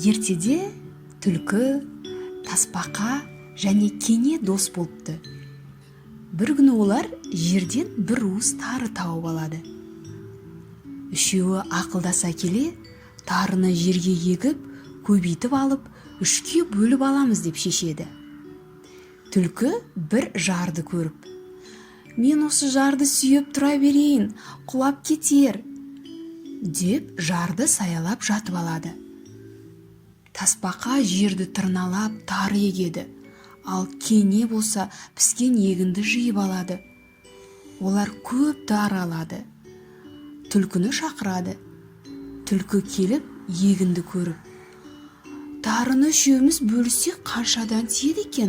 Ертеде түлкі, тасбақа және кене дос болыпты. Бір күні олар жерден бір уыс тары тауып алады. Үшеуі ақылдаса келе, тарыны жерге егіп, көбейтіп алып, үшке бөліп аламыз деп шешеді. Түлкі бір жарды көріп: «Мен осы жарды сүйеп тұра берейін, құлап кетер», деп жарды саялап жатып алады. Тасбақа жерді тырналап тары егеді, ал кене болса піскен егінді жиып алады. Олар көп тары алады. Түлкіні шақырады. Түлкі келіп, егінді көріп: «Тарыны үшеуміз бөліссек қаншадан тиеді екен?»